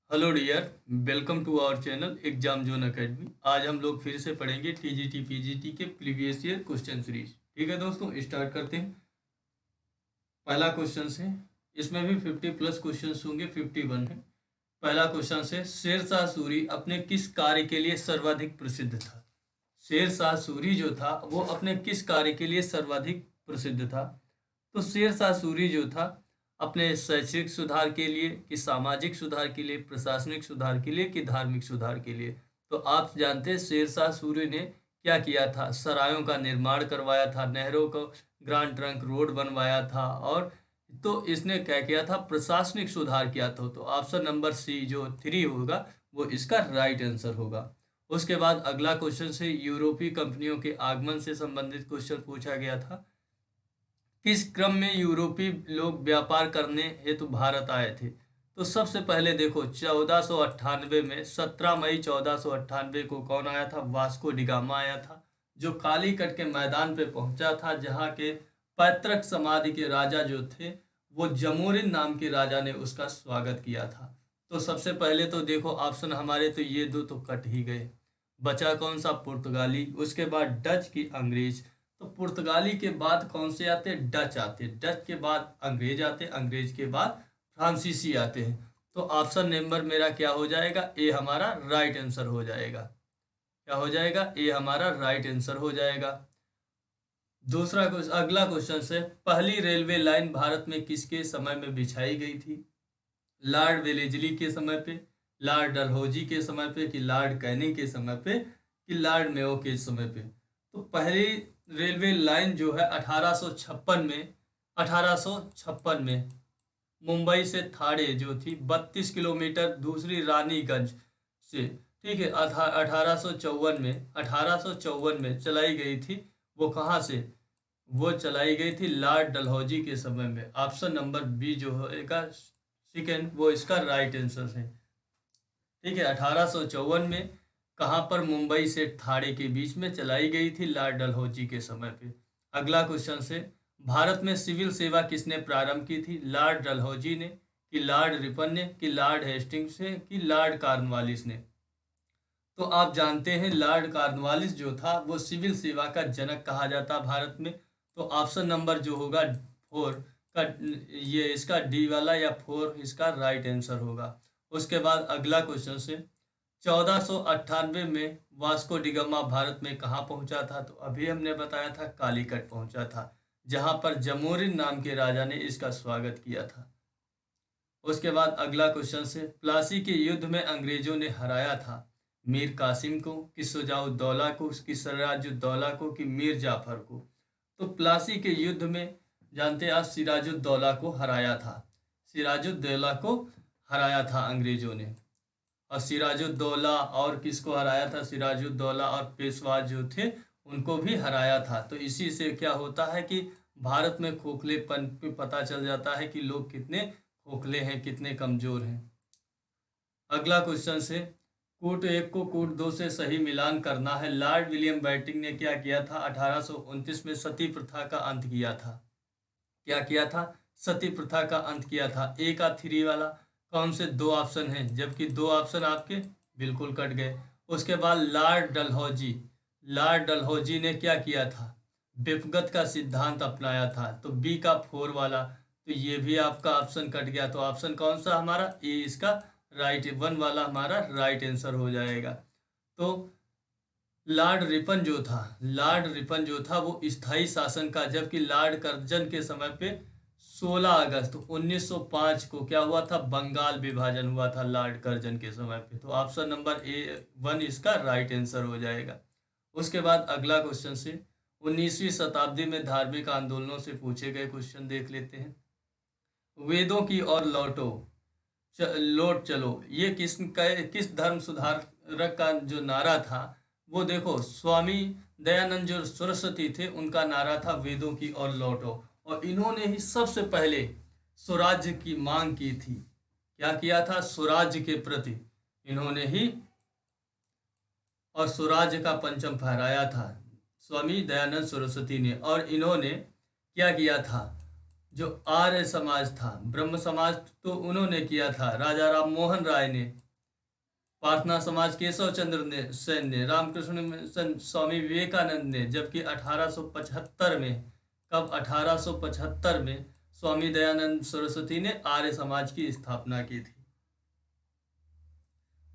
Hello dear. Welcome to our channel exam zone academy. आज हम लोग फिर से पढ़ेंगे टीजीटी पीजीटी के प्रीवियस ईयर क्वेश्चन सीरीज। ठीक है दोस्तों, स्टार्ट करते हैं। पहला क्वेश्चन है, इसमें भी 50+ क्वेश्चन होंगे, 51 है। पहला क्वेश्चन है, शेरशाह सूरी अपने किस कार्य के लिए सर्वाधिक प्रसिद्ध था? शेरशाह सूरी जो था वो अपने किस कार्य के लिए सर्वाधिक प्रसिद्ध था? तो शेरशाह सूरी जो था अपने शैक्षिक सुधार के लिए, कि सामाजिक सुधार के लिए, प्रशासनिक सुधार के लिए, कि धार्मिक सुधार के लिए? तो आप जानते हैं शेरशाह सूरी ने क्या किया था? सरायों का निर्माण करवाया था, नहरों को ग्रांड ट्रंक रोड बनवाया था, और तो इसने क्या किया था? प्रशासनिक सुधार किया था। तो ऑप्शन नंबर सी जो 3 होगा वो इसका राइट आंसर होगा। उसके बाद अगला क्वेश्चन से यूरोपीय कंपनियों के आगमन से संबंधित क्वेश्चन पूछा गया था। किस क्रम में यूरोपीय लोग व्यापार करने हेतु भारत आए थे? तो सबसे पहले देखो 1498 में, 17 मई 1498 को कौन आया था? वास्को डिगामा आया था, जो कालीकट के मैदान पे पहुंचा था, जहां के पैतृक समाधि के राजा जो थे वो जमोरिन नाम के राजा ने उसका स्वागत किया था। तो सबसे पहले तो देखो ऑप्शन हमारे तो ये दो तो कट ही गए। बचा कौन सा? पुर्तगाली। उसके बाद डच की अंग्रेज। तो पुर्तगाली के बाद कौन से आते हैं? डच आते हैं। डच के बाद अंग्रेज आते हैं। अंग्रेज के बाद फ्रांसीसी आते हैं। तो ऑप्शन नंबर मेरा क्या हो जाएगा? ए हमारा राइट आंसर हो जाएगा। क्या हो जाएगा? ए हमारा राइट आंसर हो जाएगा। दूसरा क्वेश्चन, अगला क्वेश्चन से, पहली रेलवे लाइन भारत में किसके समय में बिछाई गई थी? लॉर्ड वेलेजली के समय पे, लॉर्ड डलहौजी के समय पे, कि लॉर्ड कैनिंग के समय पे, कि लॉर्ड मेयो के समय पे? तो पहली रेलवे लाइन जो है 1856 में, 1856 में मुंबई से थाने जो थी 32 किलोमीटर, दूसरी रानीगंज से, ठीक है, 1854 में चलाई गई थी। वो कहाँ से? वो चलाई गई थी लॉर्ड डलहौजी के समय में। ऑप्शन नंबर बी जो होगा सेकेंड वो इसका राइट आंसर है। ठीक है, 1854 में कहाँ पर? मुंबई से ठाणे के बीच में चलाई गई थी लॉर्ड डलहौजी के समय पे। अगला क्वेश्चन से, भारत में सिविल सेवा किसने प्रारंभ की थी? लॉर्ड डलहौजी ने, कि लॉर्ड रिपन ने, कि लॉर्ड हेस्टिंग्स ने, कि लॉर्ड कॉर्नवालिस ने? तो आप जानते हैं लॉर्ड कॉर्नवालिस जो था वो सिविल सेवा का जनक कहा जाता भारत में। तो ऑप्शन नंबर जो होगा 4 का, ये इसका डी वाला या 4 इसका राइट आंसर होगा। उसके बाद अगला क्वेश्चन से, 1498 में वास्को डिगामा भारत में कहाँ पहुंचा था? तो अभी हमने बताया था कालीकट पहुंचा था, जहां पर जमोरिन नाम के राजा ने इसका स्वागत किया था। उसके बाद अगला क्वेश्चन से, प्लासी के युद्ध में अंग्रेजों ने हराया था मीर कासिम को, कि शुजाउद्दौला को, कि सिराजुद्दौला को, कि मीर जाफर को? तो प्लासी के युद्ध में जानते हैं आप सिराजुद्दौला को हराया था। सिराजुद्दौला को हराया था अंग्रेजों ने। और सिराजुद्दौला और किसको हराया था? सिराजुद्दौला और पेशवा जो थे उनको भी हराया था। तो इसी से क्या होता है कि भारत में खोखलेपन पे पता चल जाता है कि लोग कितने खोखले हैं, कितने कमजोर हैं। अगला क्वेश्चन से, कूट 1 को कूट 2 से सही मिलान करना है। लॉर्ड विलियम बेंटिंक ने क्या किया था? 1829 में सती प्रथा का अंत किया था। क्या किया था? सती प्रथा का अंत किया था। ए का 3 वाला कौन से? 2 ऑप्शन हैं, जबकि 2 ऑप्शन आपके बिल्कुल कट गए। उसके बाद लॉर्ड डलहौजी, लॉर्ड डलहौजी ने क्या किया था? विपगत का सिद्धांत अपनाया था। तो बी का 4 वाला, तो ये भी आपका ऑप्शन कट गया। तो ऑप्शन कौन सा हमारा? ए इसका राइट 1 वाला हमारा राइट आंसर हो जाएगा। तो लॉर्ड रिपन जो था, लॉर्ड रिपन जो था वो स्थायी शासन का, जबकि लॉर्ड कर्जन के समय पे 16 अगस्त 1905 को क्या हुआ था? बंगाल विभाजन हुआ था लॉर्ड कर्जन के समय पे। तो ऑप्शन नंबर ए 1 इसका राइट आंसर हो जाएगा। उसके बाद अगला क्वेश्चन से, 19वीं शताब्दी में धार्मिक आंदोलनों से पूछे गए क्वेश्चन देख लेते हैं। वेदों की ओर लौटो, लौट चलो, ये किस धर्म सुधारक का जो नारा था? वो देखो स्वामी दयानंद जो सरस्वती थे उनका नारा था वेदों की ओर लौटो। और इन्होंने ही सबसे पहले स्वराज्य की मांग की थी। क्या किया था? स्वराज्य के प्रति इन्होंने ही, और स्वराज्य का परचम फहराया था स्वामी दयानंद सरस्वती ने। और इन्होंने क्या किया था? जो आर्य समाज था, ब्रह्म समाज तो उन्होंने किया था राजा राम मोहन राय ने, प्रार्थना समाज केशव चंद्र ने सेन ने, रामकृष्ण मिशन स्वामी विवेकानंद ने, जबकि 1875 में, कब 1875 में स्वामी दयानंद सरस्वती ने आर्य समाज की स्थापना की थी।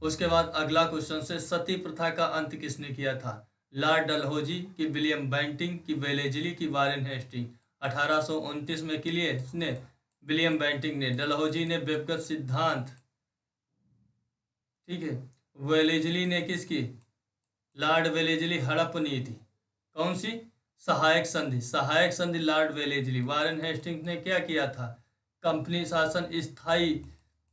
उसके बाद अगला क्वेश्चन से सती प्रथा का अंत किसने किया था? लॉर्ड डलहौजी की, विलियम बेंटिंग की, वेलेजली की, वारेन हेस्टिंग। 1829 में किए किसने? विलियम बेंटिंग ने। डलहौजी ने व्यक्तिगत सिद्धांत, ठीक है। वेलेजली ने किसकी? लॉर्ड वेलेजली हड़प नीति, कौन सी? सहायक संधि, सहायक संधि लॉर्ड वेलेजली। वारेन हेस्टिंग्स ने क्या किया था? कंपनी शासन स्थायी,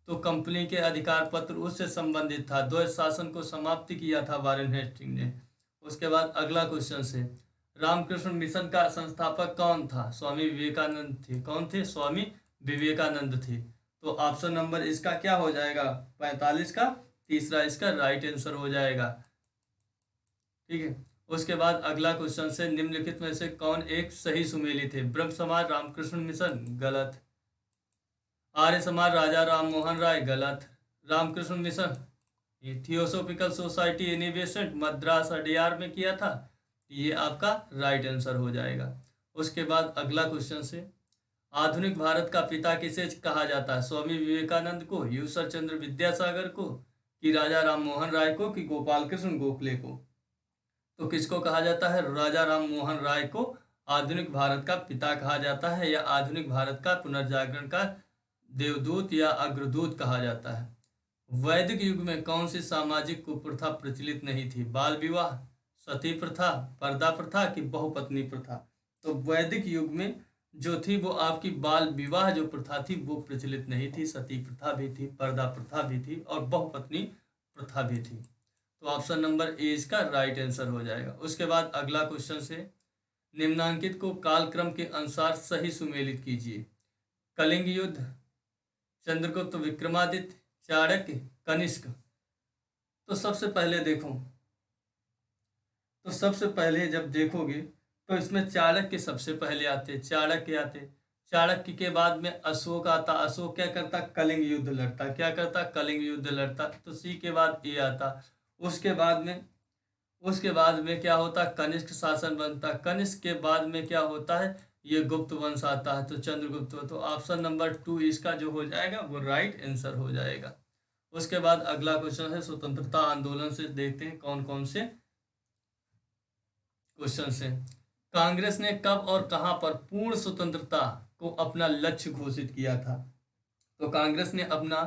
तो कंपनी के अधिकार पत्र उससे संबंधित था। द्वैत शासन को समाप्त किया था वारेन हेस्टिंग ने। उसके बाद अगला क्वेश्चन से रामकृष्ण मिशन का संस्थापक कौन था? स्वामी विवेकानंद थे। कौन थे? स्वामी विवेकानंद थे। तो ऑप्शन नंबर इसका क्या हो जाएगा? 45 का तीसरा इसका राइट आंसर हो जाएगा, ठीक है। उसके बाद अगला क्वेश्चन से निम्नलिखित में से कौन एक सही सुमेलित है? ब्रह्म समाज रामकृष्ण मिशन, गलत। आर्य समाज राजा राम मोहन राय, गलत। रामकृष्ण मिशन थियोसोफिकल सोसाइटी इनिवेशन मद्रास अडियार में किया था, ये आपका राइट आंसर हो जाएगा। उसके बाद अगला क्वेश्चन से आधुनिक भारत का पिता किसे कहा जाता है? स्वामी विवेकानंद को, ईश्वर चंद्र विद्यासागर को, कि राजा राम मोहन राय को, कि गोपाल कृष्ण गोखले को? तो किसको कहा जाता है? राजा राम मोहन राय को आधुनिक भारत का पिता कहा जाता है, या आधुनिक भारत का पुनर्जागरण का देवदूत या अग्रदूत कहा जाता है। वैदिक युग में कौन सी सामाजिक कुप्रथा प्रचलित नहीं थी? बाल विवाह, सती प्रथा, पर्दा प्रथा, कि बहुपत्नी प्रथा? तो वैदिक युग में जो थी वो आपकी बाल विवाह जो प्रथा थी वो प्रचलित नहीं थी। सती प्रथा भी थी, पर्दा प्रथा भी थी, और बहुपत्नी प्रथा भी थी। तो ऑप्शन नंबर ए इसका राइट आंसर हो जाएगा। उसके बाद अगला क्वेश्चन से निम्नांकित को कालक्रम के अनुसार सही सुमेलित कीजिए। कलिंग युद्ध, चंद्रगुप्त विक्रमादित्य, चाणक्य, कनिष्क। तो सबसे पहले देखो, तो सबसे पहले जब देखोगे तो इसमें चाणक्य सबसे पहले आते, चाणक्य आते। चाणक्य के बाद में अशोक आता। अशोक क्या करता? कलिंग युद्ध लड़ता। क्या करता? कलिंग युद्ध लड़ता। तो सी के बाद ए आता। उसके बाद में क्या होता? कनिष्क शासन बनता। कनिष्क के बाद में क्या होता है? ये गुप्त वंश आता है, तो चंद्रगुप्त। तो ऑप्शन नंबर 2 इसका जो हो जाएगा वो राइट आंसर हो जाएगा। उसके बाद अगला क्वेश्चन है स्वतंत्रता आंदोलन से, देखते हैं कौन कौन से क्वेश्चन से। कांग्रेस ने कब और कहां पर पूर्ण स्वतंत्रता को अपना लक्ष्य घोषित किया था? तो कांग्रेस ने अपना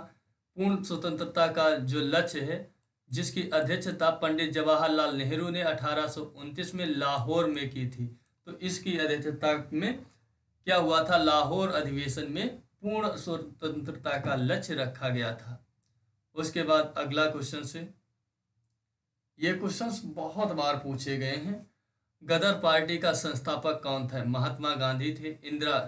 पूर्ण स्वतंत्रता का जो लक्ष्य है, जिसकी अध्यक्षता पंडित जवाहरलाल नेहरू ने 1829 में लाहौर में की थी, तो इसकी अध्यक्षता में क्या हुआ था? लाहौर अधिवेशन में पूर्ण स्वतंत्रता का लक्ष्य रखा गया था। उसके बाद अगला क्वेश्चन से, ये क्वेश्चंस बहुत बार पूछे गए हैं। गदर पार्टी का संस्थापक कौन था? महात्मा गांधी थे, इंदिरा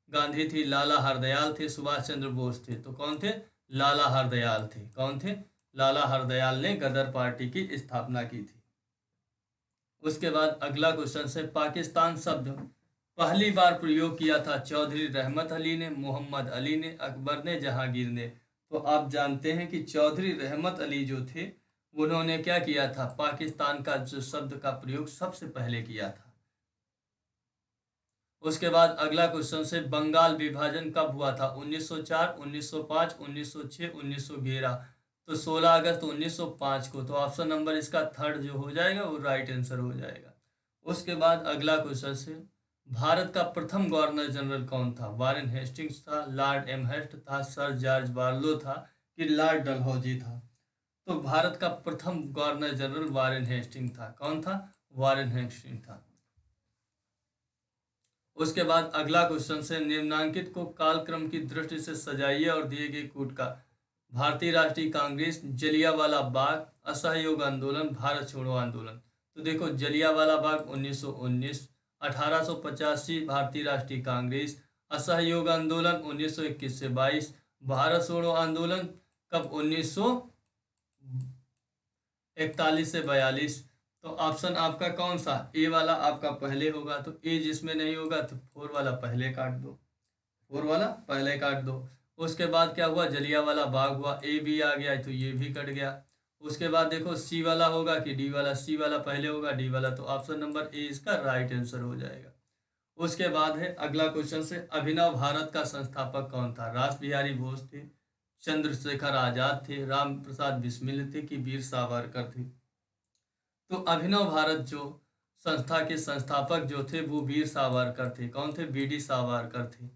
गांधी थी, लाला हरदयाल थे, सुभाष चंद्र बोस थे। तो कौन थे? लाला हरदयाल थे। कौन थे? लाला हरदयाल ने गदर पार्टी की स्थापना की थी। उसके बाद अगला क्वेश्चन से पाकिस्तान शब्द पहली बार प्रयोग किया था चौधरी रहमत अली ने, मोहम्मद अली ने, अकबर ने, जहांगीर ने? तो आप जानते हैं कि चौधरी रहमत अली जो थे उन्होंने क्या किया था? पाकिस्तान का जो शब्द का प्रयोग सबसे पहले किया था। उसके बाद अगला क्वेश्चन से बंगाल विभाजन कब हुआ था? 1904, 1905, 1906, 1911? तो 16 अगस्त 1905 को। तो ऑप्शन नंबर इसका थर्ड जो हो जाएगा वो राइट आंसर हो जाएगा। उसके बाद अगला क्वेश्चन से भारत का प्रथम गवर्नर जनरल कौन था? वारेन हेस्टिंग्स था, लॉर्ड एमहेस्ट था, सर जॉर्ज बार्लो था, कि लॉर्ड डलहौजी था? तो भारत का प्रथम गवर्नर जनरल वारेन हेस्टिंग था। कौन था? वारेन हेस्टिंग था। उसके बाद अगला क्वेश्चन से निम्नांकित को कालक्रम की दृष्टि से सजाइए और दिए गए कूट का। भारतीय राष्ट्रीय कांग्रेस, जलियांवाला बाग, असहयोग आंदोलन, भारत छोड़ो आंदोलन? तो देखो जलियांवाला बाग 1919, 1885 भारतीय राष्ट्रीय कांग्रेस, असहयोग आंदोलन 1921 से 22, भारत छोड़ो आंदोलन कब? 1941 से 42। तो ऑप्शन आपका कौन सा? ए वाला आपका पहले होगा, तो ए जिसमें नहीं होगा तो 4 वाला पहले काट दो। 4 वाला पहले काट दो। उसके बाद क्या हुआ, जलियांवाला बाग हुआ, ए बी आ गया तो ये भी कट गया। उसके बाद देखो सी वाला होगा कि डी वाला, सी वाला पहले होगा डी वाला, तो ऑप्शन नंबर ए इसका राइट आंसर हो जाएगा। उसके बाद है अगला क्वेश्चन से, अभिनव भारत का संस्थापक कौन था? रास बिहारी बोस थे, चंद्रशेखर आजाद थे, राम प्रसाद बिस्मिल थे कि वीर सावरकर थे? तो अभिनव भारत जो संस्था के संस्थापक जो थे वो वीर सावरकर थे। कौन थे? वीडी सावरकर थे।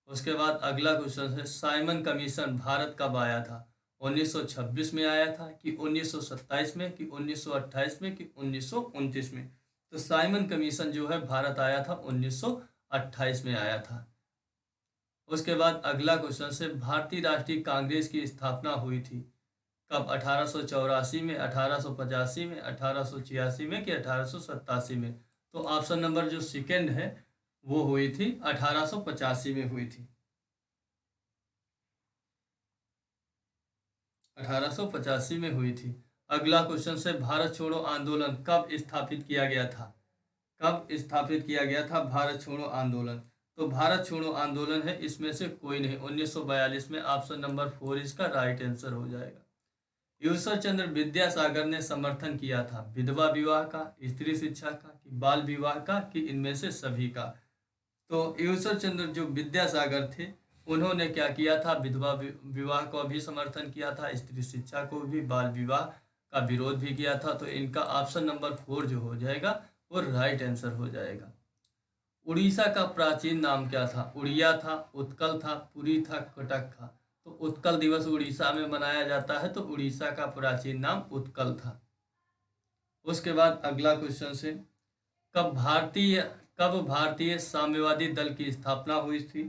उसके बाद अगला क्वेश्चन है, साइमन कमीशन भारत कब आया था? 1926 में आया था कि 1927 में कि 1928 में कि 1929 में? तो साइमन कमीशन जो है भारत आया था 1928 में आया था। उसके बाद अगला क्वेश्चन से, भारतीय राष्ट्रीय कांग्रेस की स्थापना हुई थी कब? 1884 में, 1885 में, 1886 में कि 1887 में? तो ऑप्शन नंबर जो सेकेंड है वो हुई थी 1885 में हुई थी। 1885 में हुई थी। अगला क्वेश्चन से, भारत छोड़ो आंदोलन कब स्थापित किया गया था? कब स्थापित किया गया था भारत छोड़ो आंदोलन? तो भारत छोड़ो आंदोलन है इसमें से कोई नहीं, 1942 में। ऑप्शन नंबर 4 इसका राइट आंसर हो जाएगा। ईश्वर चंद्र विद्यासागर ने समर्थन किया था विधवा विवाह का, स्त्री शिक्षा का कि बाल विवाह का कि इनमें से सभी का? तो ईश्वर चंद्र जो विद्यासागर थे उन्होंने क्या किया था? विधवा विवाह को भी समर्थन किया था, स्त्री शिक्षा को भी, बाल विवाह का विरोध भी किया था। तो इनका ऑप्शन नंबर 4 जो हो जाएगा वो राइट आंसर हो जाएगा। उड़ीसा का प्राचीन नाम क्या था? उड़िया था, उत्कल था, पुरी था, कटक था? तो उत्कल दिवस उड़ीसा में मनाया जाता है, तो उड़ीसा का प्राचीन नाम उत्कल था। उसके बाद अगला क्वेश्चन से, कब भारतीय साम्यवादी दल की स्थापना हुई थी?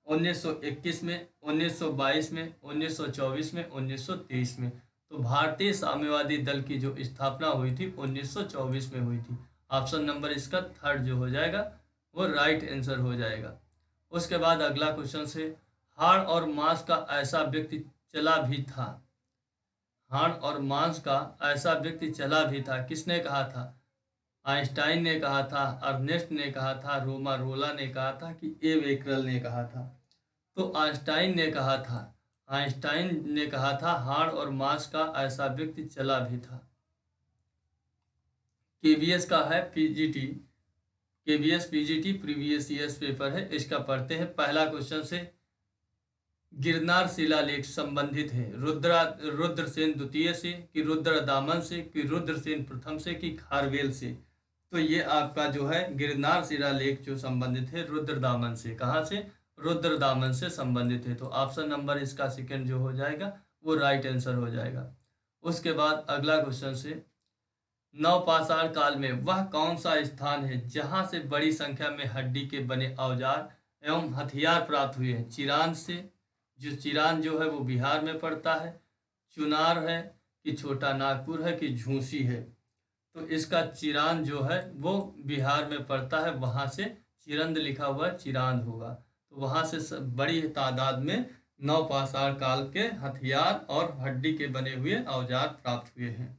1921 में, 1922 में, 1924 में, 1923 में? तो भारतीय साम्यवादी दल की जो स्थापना हुई थी 1924 में हुई थी। ऑप्शन नंबर इसका 3 जो हो जाएगा वो राइट आंसर हो जाएगा। उसके बाद अगला क्वेश्चन से, हाड़ और मांस का ऐसा व्यक्ति चला भी था। हाड़ और मांस का ऐसा व्यक्ति चला भी था, किसने कहा था? आइंस्टाइन ने कहा था, अर्नेस्ट ने कहा था, रोला ने कहा था कि ए बेकरल ने कहा था? तो आइंस्टाइन ने कहा था हाड़ और मांस का ऐसा व्यक्ति चला भी था। केवीएस का है PGT, KVS PGT previous years paper है, इसका पढ़ते हैं। पहला क्वेश्चन से, गिरनार शिलालेख संबंधित है रुद्रसेन द्वितीय से कि रुद्रदामन से कि रुद्रसेन प्रथम से कि खारवेल से? तो ये आपका जो है गिरनार शिलालेख जो संबंधित है रुद्रदामन से। कहाँ से? रुद्रदामन से संबंधित है। तो ऑप्शन नंबर इसका सेकंड जो हो जाएगा वो राइट आंसर हो जाएगा। उसके बाद अगला क्वेश्चन से, नवपाषाण काल में वह कौन सा स्थान है जहां से बड़ी संख्या में हड्डी के बने औजार एवं हथियार प्राप्त हुए हैं? चिरान से, जो चिरान जो है वो बिहार में पड़ता है, चुनार है कि छोटा नागपुर है कि झूसी है? तो इसका चिरान जो है वो बिहार में पड़ता है, वहां से चिरंद लिखा हुआ चिरांद होगा। तो वहां से बड़ी तादाद में नवपाषाण काल के हथियार और हड्डी के बने हुए औजार प्राप्त हुए हैं।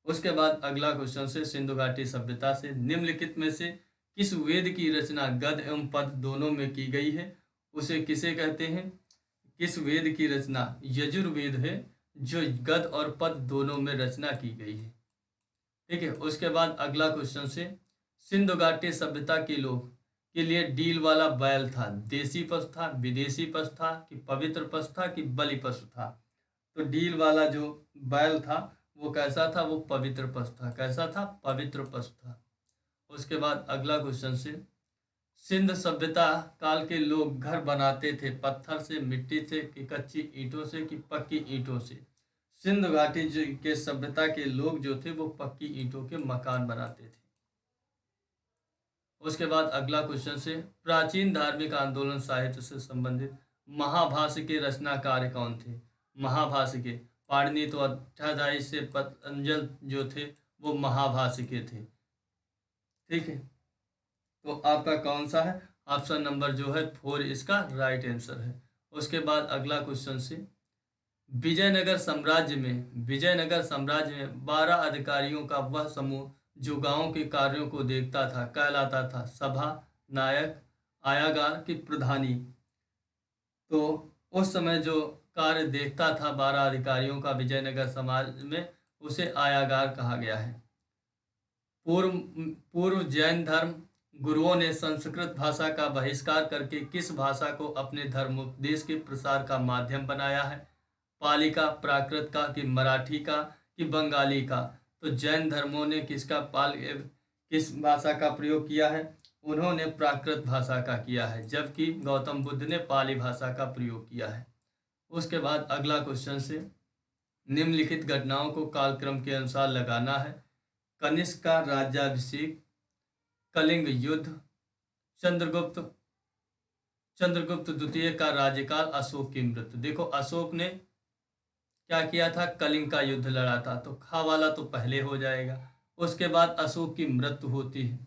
उसके बाद अगला क्वेश्चन से, सिंधु घाटी सभ्यता से निम्नलिखित में से किस वेद की रचना गद एवं पद दोनों में की गई है? उसे किसे कहते हैं? किस वेद की रचना? यजुर्वेद है जो गद और पद दोनों में रचना की गई है। ठीक है। उसके बाद अगला क्वेश्चन से, सिंधु घाटी सभ्यता के लोग के लिए डील वाला बैल था, देसी पशु था, विदेशी पशु था कि पवित्र पशु था कि बलि पशु था? तो डील वाला जो बैल था वो कैसा था? वो पवित्र पशु था। कैसा था? पवित्र पशु था। उसके बाद अगला क्वेश्चन से, सिंध सभ्यता काल के लोग घर बनाते थे पत्थर से, मिट्टी से कि कच्ची ईंटों से कि पक्की ईंटों से? सिंध घाटी के सभ्यता के लोग जो थे वो पक्की ईंटों के मकान बनाते थे। उसके बाद अगला क्वेश्चन से, प्राचीन धार्मिक आंदोलन साहित्य से संबंधित महाभाष्य के रचनाकार कौन थे? महाभाष्य के पाणिनि तो अष्टाध्यायी से पतंजल जो थे वो महाभाष्य के थे। ठीक है। तो आपका कौन सा है? ऑप्शन नंबर जो है 4 इसका राइट आंसर है। उसके बाद अगला क्वेश्चन से, विजयनगर साम्राज्य में 12 अधिकारियों का वह समूह जो गांव के कार्यों को देखता था कहलाता था सभा, नायक, आयागार की प्रधानी। तो उस समय जो कार्य देखता था 12 अधिकारियों का विजयनगर समाज में, उसे आयागार कहा गया है। पूर्व पूर्व जैन धर्म गुरुओं ने संस्कृत भाषा का बहिष्कार करके किस भाषा को अपने धर्मोपदेश के प्रसार का माध्यम बनाया है? पाली का, प्राकृत का, कि मराठी का, कि बंगाली का? तो जैन धर्मों ने किस भाषा का प्रयोग किया है? उन्होंने प्राकृत भाषा का किया है, जबकि गौतम बुद्ध ने पाली भाषा का प्रयोग किया है। उसके बाद अगला क्वेश्चन से, निम्नलिखित घटनाओं को कालक्रम के अनुसार लगाना है। कनिष्क का राज्याभिषेक, कलिंग युद्ध, चंद्रगुप्त चंद्रगुप्त द्वितीय का राज्यकाल, अशोक की मृत्यु। देखो अशोक ने क्या किया था? कलिंग का युद्ध लड़ा था, तो खा वाला तो पहले हो जाएगा। उसके बाद अशोक की मृत्यु होती है,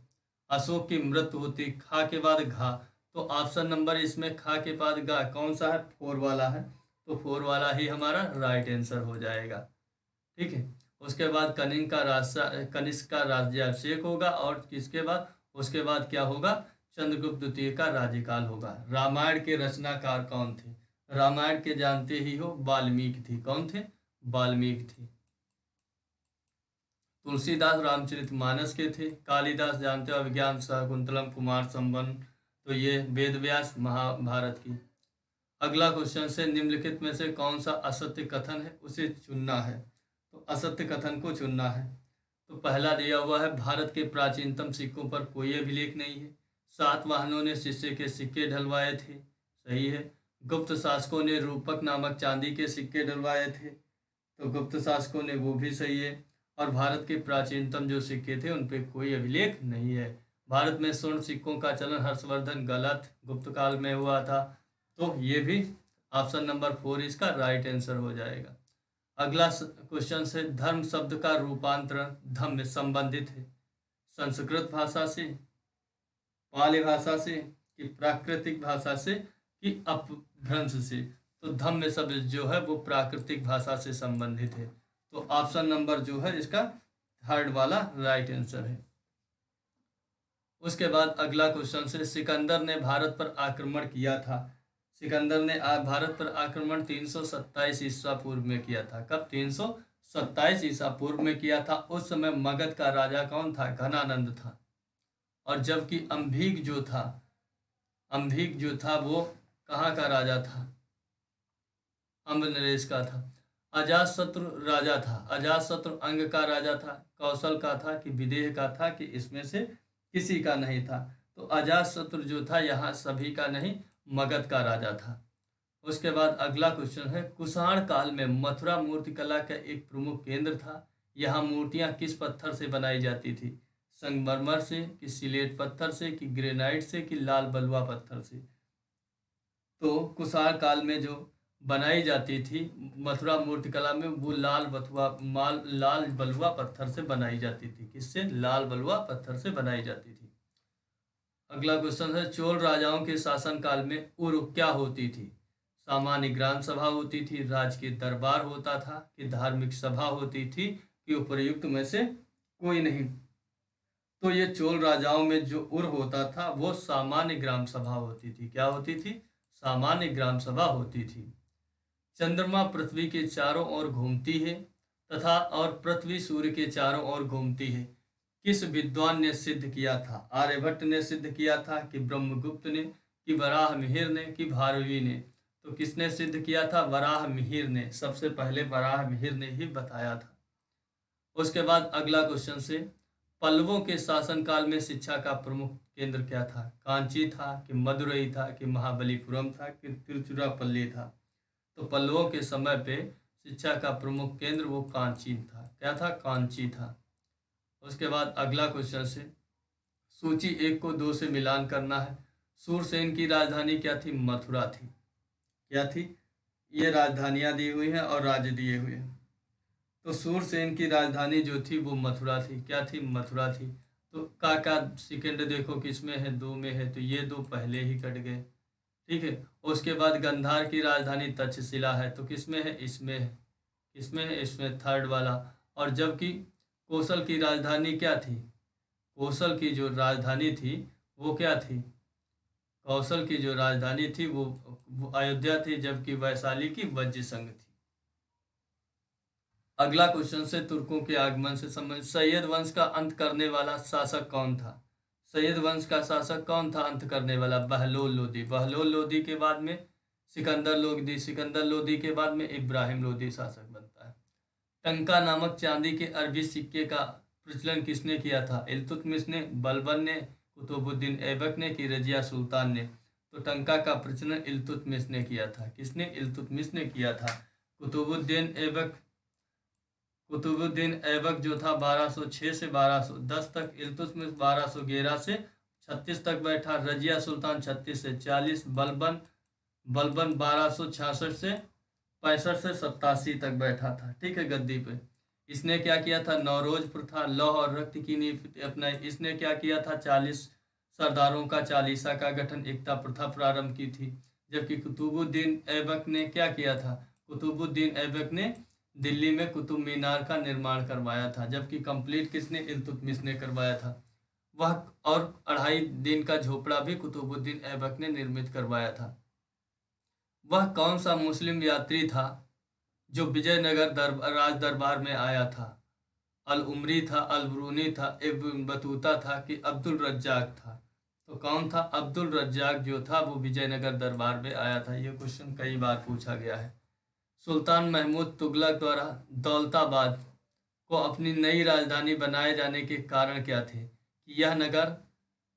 अशोक की मृत्यु होती, खा के बाद घा। तो ऑप्शन नंबर इसमें खा के बाद गा कौन सा है? 4 वाला है। तो 4 वाला ही हमारा राइट आंसर हो जाएगा। ठीक है। उसके बाद कनिष्क का राज्याभिषेक होगा, और किसके बाद? उसके बाद क्या होगा? चंद्रगुप्त द्वितीय का राज्यकाल होगा। रामायण के रचनाकार कौन थे? रामायण के जानते ही हो, वाल्मीकि थी। कौन थे? वाल्मीकि थी। तुलसीदास रामचरितमानस के थे। कालिदास जानते हो, अभिज्ञान शाकुंतलम, कुमार संबंध, तो ये वेदव्यास महाभारत की। अगला क्वेश्चन से, निम्नलिखित में से कौन सा असत्य कथन है, उसे चुनना है। तो असत्य कथन को चुनना है। तो पहला दिया हुआ है, भारत के प्राचीनतम सिक्कों पर कोई अभिलेख नहीं है। सातवाहनों ने शीशे के सिक्के ढलवाए थे, सही है। गुप्त शासकों ने रूपक नामक चांदी के सिक्के ढलवाए थे, तो गुप्त शासकों ने, वो भी सही है। और भारत के प्राचीनतम जो सिक्के थे उन पे कोई अभिलेख नहीं है। भारत में स्वर्ण सिक्कों का चलन हर्षवर्धन गलत गुप्त काल में हुआ था, तो ये भी ऑप्शन नंबर 4 इसका राइट आंसर हो जाएगा। अगला क्वेश्चन से, धर्म शब्द का रूपांतरण धम्म में संबंधित है। संस्कृत भाषा से, पाली भाषा से, कि प्राकृतिक भाषा से, कि अपभ्रंश से? तो धम्म शब्द जो है वो प्राकृतिक भाषा से संबंधित है। तो ऑप्शन नंबर जो है इसका 3rd वाला राइट आंसर है। उसके बाद अगला क्वेश्चन से, सिकंदर ने भारत पर आक्रमण किया था। सिकंदर ने भारत पर आक्रमण 327 ईसा पूर्व में किया था। कब? 327 ईसा पूर्व में किया था। उस समय मगध का राजा कौन था? घनानंद था। और जबकि अंभिक जो था वो कहाँ का राजा था? अम्ब नरेश का था। अजातशत्रु राजा था। अजातशत्रु अंग का राजा था, कौशल का था, कि विदेह का था, कि इसमें से किसी का नहीं था? तो अजातशत्रु जो था यहाँ सभी का नहीं, मगध का राजा था। उसके बाद अगला क्वेश्चन है, कुषाण काल में मथुरा मूर्तिकला का एक प्रमुख केंद्र था। यहाँ मूर्तियाँ किस पत्थर से बनाई जाती थी? संगमरमर से, कि सिलेट पत्थर से, कि ग्रेनाइट से, कि लाल बलुआ पत्थर से? तो कुषाण काल में जो बनाई जाती थी मथुरा मूर्तिकला में, वो लाल बलुआ पत्थर से बनाई जाती थी। किससे? लाल बलुआ पत्थर से बनाई जाती थी। अगला क्वेश्चन है, चोल राजाओं के शासनकाल में उर्व क्या होती थी? सामान्य ग्राम सभा होती थी, राजकीय दरबार होता था, कि धार्मिक सभा होती थी, कि उपर्युक्त में से कोई नहीं? तो ये चोल राजाओं में जो उर्व होता था वो सामान्य ग्राम सभा होती थी। क्या होती थी? सामान्य ग्राम सभा होती थी। चंद्रमा पृथ्वी के चारों ओर घूमती है तथा और पृथ्वी सूर्य के चारों ओर घूमती है, किस विद्वान ने सिद्ध किया था? आर्यभट्ट ने सिद्ध किया था, कि ब्रह्मगुप्त ने, कि वराह मिहिर ने, कि भारवी ने? तो किसने सिद्ध किया था? वराह मिहिर ने। सबसे पहले वराह मिहिर ने ही बताया था। उसके बाद अगला क्वेश्चन से, पल्लवों के शासनकाल में शिक्षा का प्रमुख केंद्र क्या था? कांची था, कि मदुरई था, कि महाबलीपुरम था, कि तिरुचिरापल्ली था? तो पल्लवों के समय पे शिक्षा का प्रमुख केंद्र वो कांची था। क्या था? कांची था। उसके बाद अगला क्वेश्चन से, सूची 1 को 2 से मिलान करना है। सूरसेन की राजधानी क्या थी? मथुरा थी। क्या थी? ये राजधानियां दी हुई हैं और राज्य दिए हुए हैं। तो सूरसेन की राजधानी जो थी वो मथुरा थी। क्या थी? मथुरा थी। तो का सेकंड देखो किसमें है? 2 में है, तो ये 2 पहले ही कट गए। ठीक है। उसके बाद गंधार की राजधानी तक्षशिला है, तो किसमें है? इसमें है। किसमें है? इसमें 3rd वाला। और जबकि कौशल की राजधानी क्या थी? कौशल की जो राजधानी थी वो क्या थी? कौशल की जो राजधानी थी वो अयोध्या थी, जबकि वैशाली की वज्रसंग थी। अगला क्वेश्चन से तुर्कों के आगमन से संबंधित, सैयद वंश का अंत करने वाला शासक कौन था? सैयद वंश का शासक कौन था अंत करने वाला? बहलोल लोदी। बहलोल लोदी के बाद में सिकंदर लोदी। सिकंदर लोदी के बाद में इब्राहिम लोदी शासक बनता है। टंका नामक चांदी के अरबी सिक्के का प्रचलन किसने किया था? इल्तुतमिश ने, बलबन ने, कुतुबुद्दीन ऐबक ने कि रजिया सुल्तान ने? तो टंका का प्रचलन इल्तुतमिश ने किया था। किसने? इल्तुतमिश ने किया था। कुतुबुद्दीन ऐबक कुतुबुद्दीन ऐबक जो था 1206 से 1210 तक, इल्तुतमिश 1211 से 36 तक बैठा, रजिया सुल्तान 36 से 40, बलबन 1266 से 65 से 87 तक बैठा था, ठीक है, गद्दी पे। इसने क्या किया था? नौरोज प्रथा, लौह और रक्त की नींव अपनाई। इसने क्या किया था? 40 सरदारों का चालीसा का गठन, एकता प्रथा प्रारंभ की थी। जबकि कुतुबुद्दीन ऐबक ने क्या किया था? कुतुबुद्दीन ऐबक ने दिल्ली में कुतुब मीनार का निर्माण करवाया था, जबकि कंप्लीट किसने? इल्तुतमिश ने करवाया था वह। और 2.5 दिन का झोपड़ा भी कुतुबुद्दीन ऐबक ने निर्मित करवाया था। वह कौन सा मुस्लिम यात्री था जो विजयनगर राज दरबार में आया था? अल उमरी था, अल ब्रूनी था, इब्न बतूता था कि अब्दुल रज्जाक था? तो कौन था? अब्दुल रज्जाक जो था वो विजयनगर दरबार में आया था। ये क्वेश्चन कई बार पूछा गया है। सुल्तान महमूद तुगलक द्वारा दौलताबाद को अपनी नई राजधानी बनाए जाने के कारण क्या थे? कि यह नगर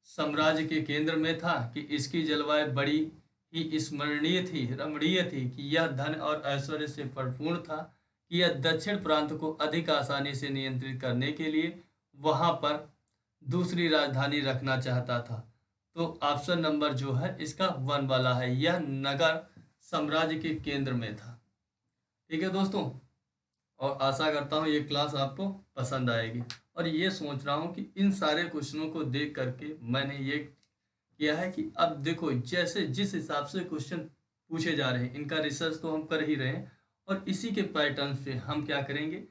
साम्राज्य के केंद्र में था, कि इसकी जलवायु बड़ी ही स्मरणीय थी, रमणीय थी, कि यह धन और ऐश्वर्य से परिपूर्ण था, कि यह दक्षिण प्रांत को अधिक आसानी से नियंत्रित करने के लिए वहां पर दूसरी राजधानी रखना चाहता था। तो ऑप्शन नंबर जो है इसका 1 वाला है, यह नगर साम्राज्य के केंद्र में था। ठीक है दोस्तों, और आशा करता हूँ ये क्लास आपको पसंद आएगी। और ये सोच रहा हूँ कि इन सारे क्वेश्चनों को देख करके मैंने ये किया है कि अब देखो जैसे जिस हिसाब से क्वेश्चन पूछे जा रहे हैं, इनका रिसर्च तो हम कर ही रहे हैं, और इसी के पैटर्न पे हम क्या करेंगे,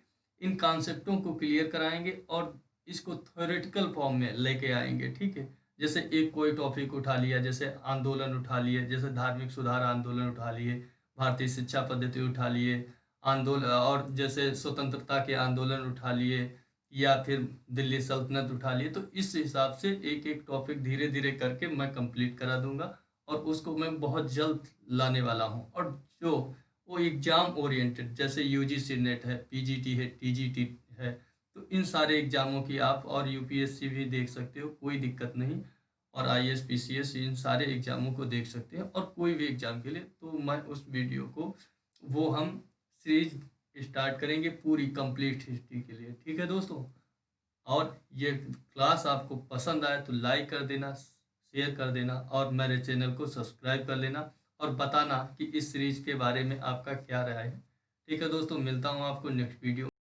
इन कॉन्सेप्टों को क्लियर कराएंगे और इसको थ्योरेटिकल फॉर्म में लेके आएंगे। ठीक है, जैसे एक कोई टॉपिक उठा लिया, जैसे आंदोलन उठा लिए, जैसे धार्मिक सुधार आंदोलन उठा लिए, भारतीय शिक्षा पद्धति उठा लिए, आंदोलन, और जैसे स्वतंत्रता के आंदोलन उठा लिए, या फिर दिल्ली सल्तनत उठा लिए। तो इस हिसाब से एक एक टॉपिक धीरे धीरे करके मैं कंप्लीट करा दूंगा, और उसको मैं बहुत जल्द लाने वाला हूँ। और जो वो एग्जाम ओरिएंटेड, जैसे यूजीसी नेट है, पीजीटी है, टीजीटी है, तो इन सारे एग्जामों की आप, और यूपीएससी भी देख सकते हो, कोई दिक्कत नहीं, और आईएएस पीसीएस, इन सारे एग्जामों को देख सकते हैं, और कोई भी एग्जाम के लिए। तो मैं उस वीडियो को वो हम सीरीज स्टार्ट करेंगे पूरी कंप्लीट हिस्ट्री के लिए। ठीक है दोस्तों, और ये क्लास आपको पसंद आए तो लाइक कर देना, शेयर कर देना, और मेरे चैनल को सब्सक्राइब कर लेना, और बताना कि इस सीरीज के बारे में आपका क्या राय है। ठीक है दोस्तों, मिलता हूँ आपको नेक्स्ट वीडियो।